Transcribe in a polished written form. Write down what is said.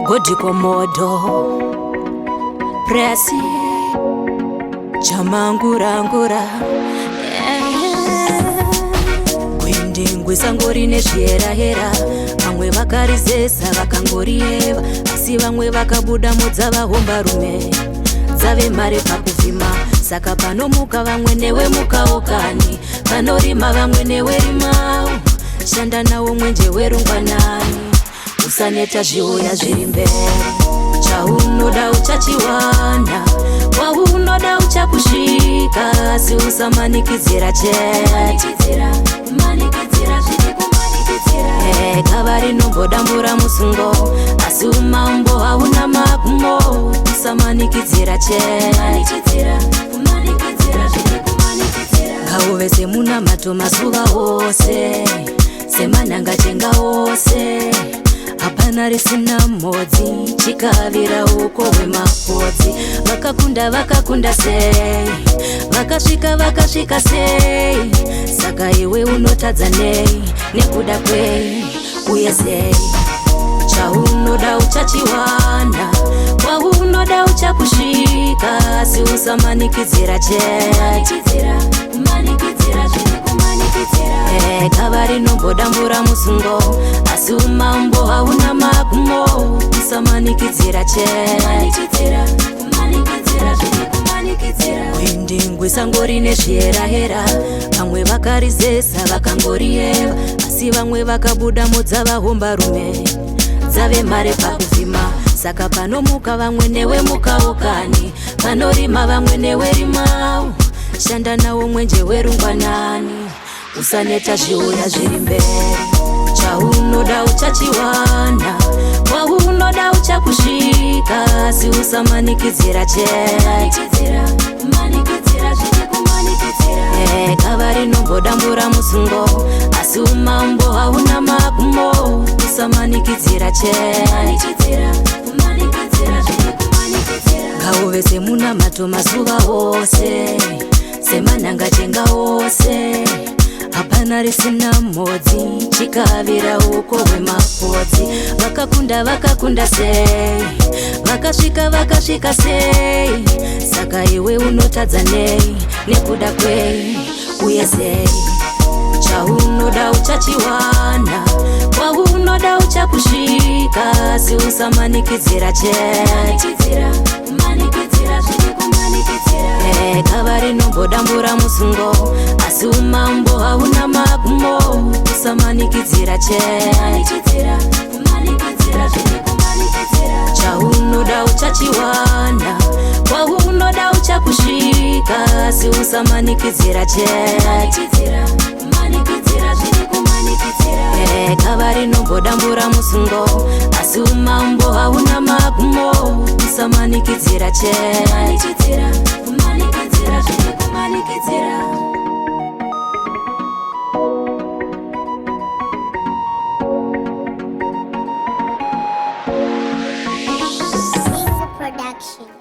Godi Komodo Presi Chamangurangura Gwindingwi sangori nezvierahera. Vamwe vakarizesa vakangorieva, asi vamwe vakabuda modza vahomba rume dzave mare pakuvhima. Saka panomuka vamwe newe mukawo kani, panorima vamwe newe rimawo. Shanda nawo mwenje werungwanani, usaneta zviuya zviri mberi. Chaunoda uchachiwana, waunoda uchakusvika, asi usamanikidzira gava rinombodambura musungo, asi umambo hauna magumo. Usamanikidzira ngauve semunamato masuva ose, semanhanga chenga ose. Hapana risina modzi, chikavira uko hwemakodzi. Vakakunda sei, vakasvika sei. Saka iwe unotadza nei, nekuda kwei uye sei. Chaunoda uchachiwana, waunoda uchakusvika, asi usamanikidzira gava rinombodambura musungo, asi umambo hauna magumo. Usamanikidzira gwindingwi sangori nezvierahera. Vamwe vakarizesa vakangorieva, asi vamwe vakabuda modza vahomba rume dzave mare pakuvhima. Saka panomuka vamwe newe mukawo kani, panorima vamwe newe rimawo. Shanda nawo mwenje werungwanani, usaneta zviuya zviri mberi. Chaunoda uchachiwana, waunoda uchakusvika, asi usamanikidzira gava rinombodambura musungo, asi umambo hauna magumo. Usamanikidzira ngauve semunamato masuva ose, semanhanga chenga ose. Hapana risina modzi, chikavira uko hwemakodzi. Vakakunda sei, vakasvika sei. Saka iwe unotadza nei, nekuda kwei uye sei. Chaunoda uchachiwana, waunoda uchakusvika, asi usamanikidzira gava rinombodambura musungo, asi umambo hauna magumo. Usamanikidzira chaunoda uchachiwana, waunoda uchakusvika, asi usamanikidzira gava rinombodambura musungo, asi umambo hauna magumo. Usamanikidzira Production.